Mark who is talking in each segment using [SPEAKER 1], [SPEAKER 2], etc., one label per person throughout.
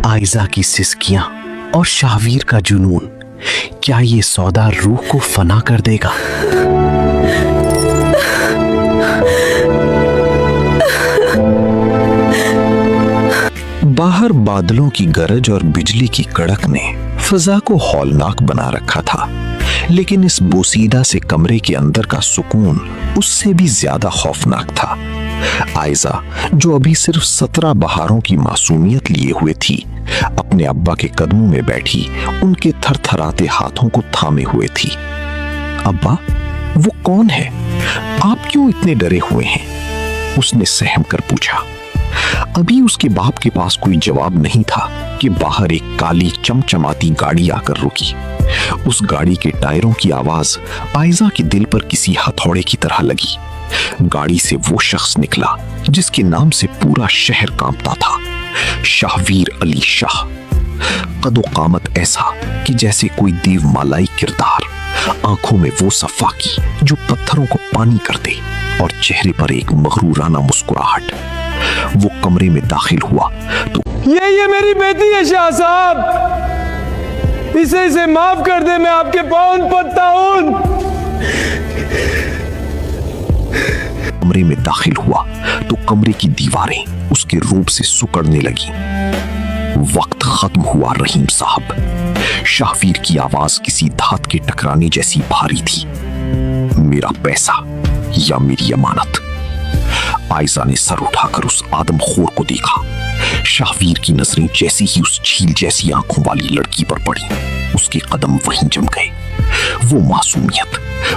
[SPEAKER 1] आयजा की सिसकियां और शाहवीर का जुनून, क्या ये सौदा रूह को फना कर देगा? बाहर बादलों की गरज और बिजली की कड़क ने फजा को हौलनाक बना रखा था, लेकिन इस बोसीदा से कमरे के अंदर का सुकून उससे भी ज्यादा खौफनाक था। आयजा, जो अभी सिर्फ 17 बहारों की मासूमियत लिए हुए थी, अपने अब्बा के कदमों में बैठी उनके थरथराते हाथों को थामे हुए थी। अब्बा, वो कौन है? आप क्यों इतने डरे हुए हैं? उसने सहम कर पूछा। अभी उसके बाप के पास कोई जवाब नहीं था कि बाहर एक काली चमचमाती गाड़ी आकर रुकी। उस गाड़ी के टायरों की आवाज आयजा के दिल पर किसी हथौड़े की तरह लगी। गाड़ी से वो शख्स निकला जिसके नाम से पूरा शहर कांपता था, शाहवीर अली शाह। कदो कामत ऐसा कि जैसे कोई देवमालाई किरदार, आंखों में वो सफाकी जो पत्थरों को पानी कर दे, और चेहरे पर एक मगरूराना मुस्कुराहट। वो कमरे में दाखिल हुआ तो
[SPEAKER 2] ये मेरी बेटी है शाह साहब, इसे माफ कर दे, मैं आपके पाँव पड़ता हूं।
[SPEAKER 1] कमरे में दाखिल हुआ तो कमरे की दीवारें उसके रूप से सुकड़ने लगी। वक्त खत्म हुआ रहीम साहब। शाहवीर की आवाज किसी धात के टकराने जैसी भारी थी। मेरा पैसा या मेरी अमानत? आयजा ने सर उठाकर उस आदमखोर को देखा। शाहवीर की नजरें जैसे ही उस झील जैसी आंखों वाली लड़की पर पड़ी, उसके कदम वहीं जम गए। वो मासूमियत,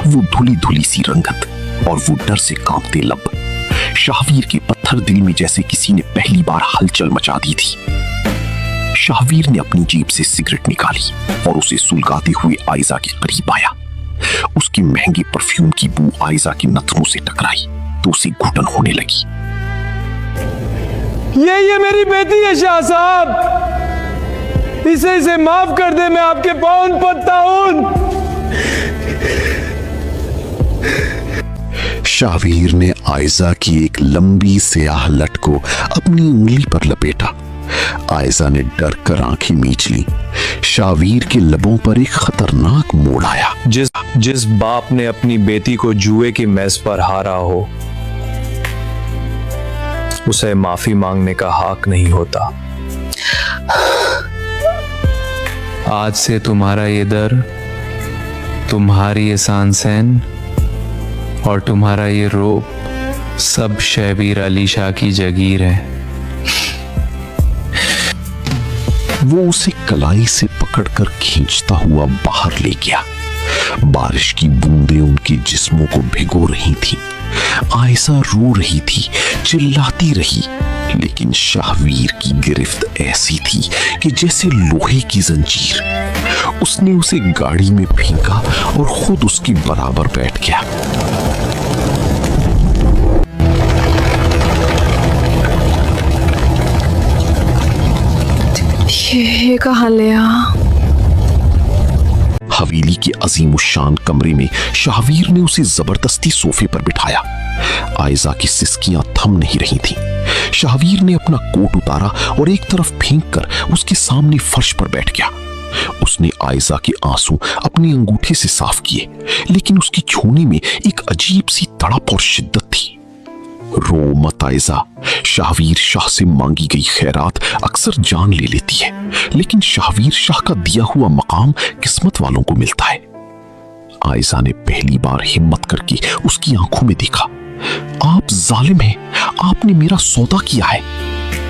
[SPEAKER 1] वो धुली धुली सी रंगत और वो डर से कांपते लब। शाहवीर के पत्थर दिल में जैसे किसी ने पहली बार हलचल मचा दी थी। शाहवीर ने अपनी जेब से सिगरेट निकाली और उसे सुलगाते हुए आयजा के करीब आया। उसकी महंगे परफ्यूम की बू आयजा की नथनों से टकराई तो उसे घुटन होने लगी।
[SPEAKER 2] ये मेरी बेटी है शाह साहब, इसे माफ कर दे, मैं आपके पाँव पड़ता हूं।
[SPEAKER 1] शाहवीर ने आयजा की एक लंबी स्याह लट को अपनी उंगली पर लपेटा। आयजा ने डर कर आंखें मीच ली। शाहवीर के लबों पर एक खतरनाक मोड़ आया।
[SPEAKER 3] जिस बाप ने अपनी बेटी को जुए की मेज पर हारा हो, उसे माफी मांगने का हक नहीं होता। आज से तुम्हारा ये दर, तुम्हारी ये सांसें और तुम्हारा ये रोब सब शाहवीर अली शाह की जगीर है।
[SPEAKER 1] वो उसे कलाई से पकड़कर खींचता हुआ बाहर ले गया। बारिश की बूंदें उनके जिस्मों को भिगो रही थीं। आयसा रो रही थी, चिल्लाती रही, लेकिन शाहवीर की गिरफ्त ऐसी थी कि जैसे लोहे की जंजीर। उसने उसे गाड़ी में फेंका और खुद उसके बराबर बैठ गया।
[SPEAKER 4] ये कहाँ ले आ?
[SPEAKER 1] हवेली के अजीमुशान कमरे में शाहवीर ने उसे जबरदस्ती सोफे पर बिठाया। आयजा की सिसकियां थम नहीं रही थीं। शाहवीर ने अपना कोट उतारा और एक तरफ फेंक कर उसके सामने फर्श पर बैठ गया। उसने आयजा के आंसू अपने अंगूठे से साफ किए, लेकिन उसकी छूने में एक अजीब सी तड़प और शिद्दत थी। रो मत आयजा, शाहवीर शाह से मांगी गई खैरात अक्सर जान ले लेती है, लेकिन शाहवीर शाह का दिया हुआ मकाम किस्मत वालों को मिलता है। आयजा ने पहली बार हिम्मत करके उसकी आंखों में देखा। आप जालिम हैं, आपने मेरा सौदा किया है।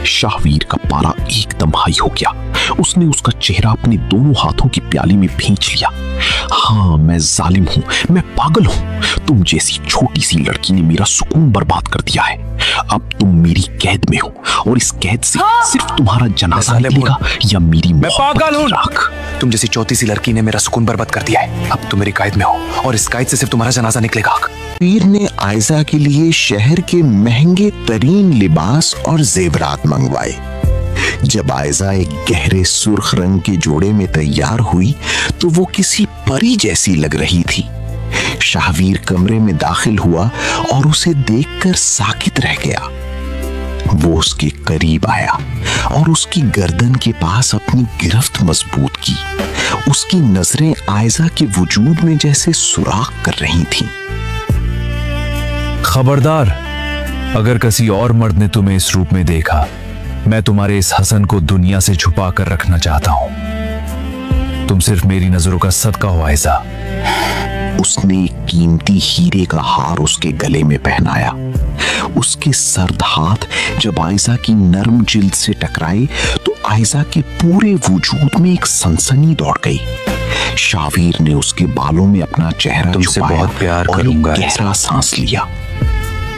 [SPEAKER 1] शाहवीर का पारा एकदम हाई हो गया। उसने उसका चेहरा अपने दोनों हाथों की प्याली में भींच लिया। हाँ, मैं जालिम हूं, मैं पागल हूं। तुम जैसी छोटी सी लड़की ने मेरा सुकून बर्बाद कर दिया है। अब तुम मेरी कैद में हो और इस कैद से सिर्फ तुम्हारा जनाजा निकलेगा या मेरी
[SPEAKER 3] मैं पागल हूं।
[SPEAKER 5] राख, तुम जैसी छोटी सी लड़की ने मेरा सुकून बर्बाद कर दिया है। अब तुम मेरी कैद में हो और इस कैद से सिर्फ तुम्हारा जनाजा निकलेगा।
[SPEAKER 1] वीर ने आयजा के लिए शहर के महंगे तरीन लिबास और जेवरात मंगवाए। जब आयजा एक गहरे सुर्ख रंग के जोड़े में तैयार हुई तो वो किसी परी जैसी लग रही थी। शाहवीर कमरे में दाखिल हुआ और उसे देखकर साकित रह गया। वो उसके करीब आया और उसकी गर्दन के पास अपनी गिरफ्त मजबूत की। उसकी नजरें आयजा के वजूद में जैसे सुराख कर रही थीं।
[SPEAKER 6] खबरदार, अगर किसी और मर्द ने तुम्हें इस रूप में देखा, मैं तुम्हारे इस हसन को दुनिया से छुपा कर रखना चाहता हूं। तुम सिर्फ मेरी नजरों का सदका हो आयजा।
[SPEAKER 1] उसने एक कीमती हीरे का हार उसके गले में पहनाया। उसके सर्द हाथ जब आयजा की नरम जिल्द से टकराए तो आयजा के पूरे वजूद में एक सनसनी दौड़ गई। शावीर ने उसके बालों में अपना चेहरा
[SPEAKER 3] तुमसे
[SPEAKER 1] छुपाया
[SPEAKER 3] बहुत प्यार
[SPEAKER 1] और
[SPEAKER 3] करूंगा
[SPEAKER 1] एक गहरा सांस लिया।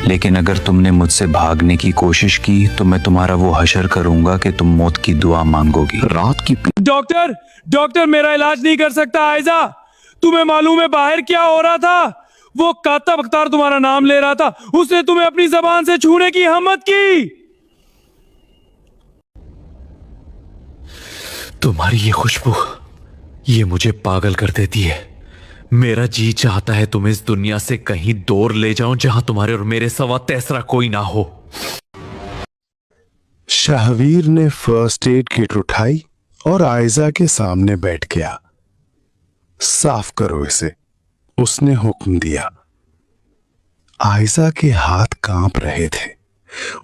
[SPEAKER 3] लेकिन अगर तुमने मुझसे भागने की कोशिश की तो मैं तुम्हारा वो हशर करूंगा कि तुम मौत की दुआ मांगोगी।
[SPEAKER 1] रात की
[SPEAKER 2] डॉक्टर डॉक्टर मेरा इलाज नहीं कर सकता आयजा। तुम्हें मालूम है बाहर क्या हो रहा था? वो काता बख्तार तुम्हारा नाम ले रहा था। उसने तुम्हें अपनी जबान से छूने की हिम्मत की।
[SPEAKER 6] तुम्हारी ये खुशबू, ये मुझे पागल कर देती है। मेरा जी चाहता है तुम्हें इस दुनिया से कहीं दूर ले जाऊं जहां तुम्हारे और मेरे सवा तीसरा कोई ना हो।
[SPEAKER 7] शाहवीर ने फर्स्ट एड किट उठाई और आयजा के सामने बैठ गया। साफ करो इसे, उसने हुक्म दिया। आयजा के हाथ कांप रहे थे।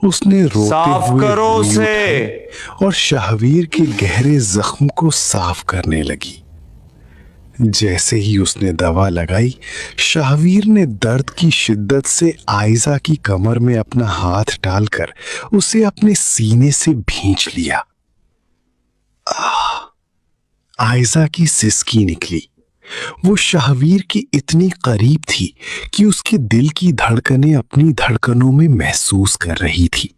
[SPEAKER 7] उसने रोते
[SPEAKER 2] साफ
[SPEAKER 7] हुए
[SPEAKER 2] करो
[SPEAKER 7] रुई
[SPEAKER 2] उसे।
[SPEAKER 7] उठाई और शाहवीर के गहरे जख्म को साफ करने लगी। जैसे ही उसने दवा लगाई, शाहवीर ने दर्द की शिद्दत से आयजा की कमर में अपना हाथ डालकर उसे अपने सीने से भींच लिया। आयजा की सिसकी निकली। वो शाहवीर की इतनी करीब थी कि उसके दिल की धड़कनें अपनी धड़कनों में महसूस कर रही थी।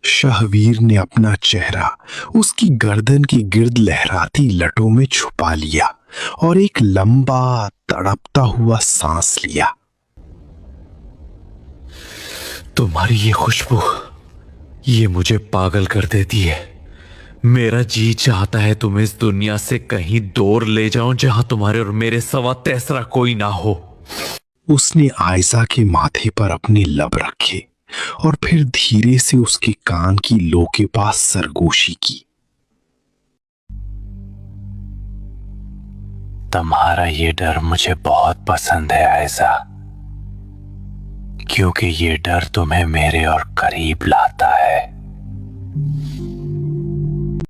[SPEAKER 7] शाहवीर ने अपना चेहरा उसकी गर्दन की गिर्द लहराती लटों में छुपा लिया और एक लंबा तड़पता हुआ सांस लिया।
[SPEAKER 6] तुम्हारी ये खुशबू, ये मुझे पागल कर देती है। मेरा जी चाहता है तुम्हें इस दुनिया से कहीं दूर ले जाऊं जहां तुम्हारे और मेरे सवा तीसरा कोई ना हो।
[SPEAKER 7] उसने आयजा के माथे पर अपने लब रखे और फिर धीरे से उसके कान की लो के पास सरगोशी की।
[SPEAKER 6] तुम्हारा ये डर मुझे बहुत पसंद है आयजा, क्योंकि ये डर तुम्हें मेरे और करीब लाता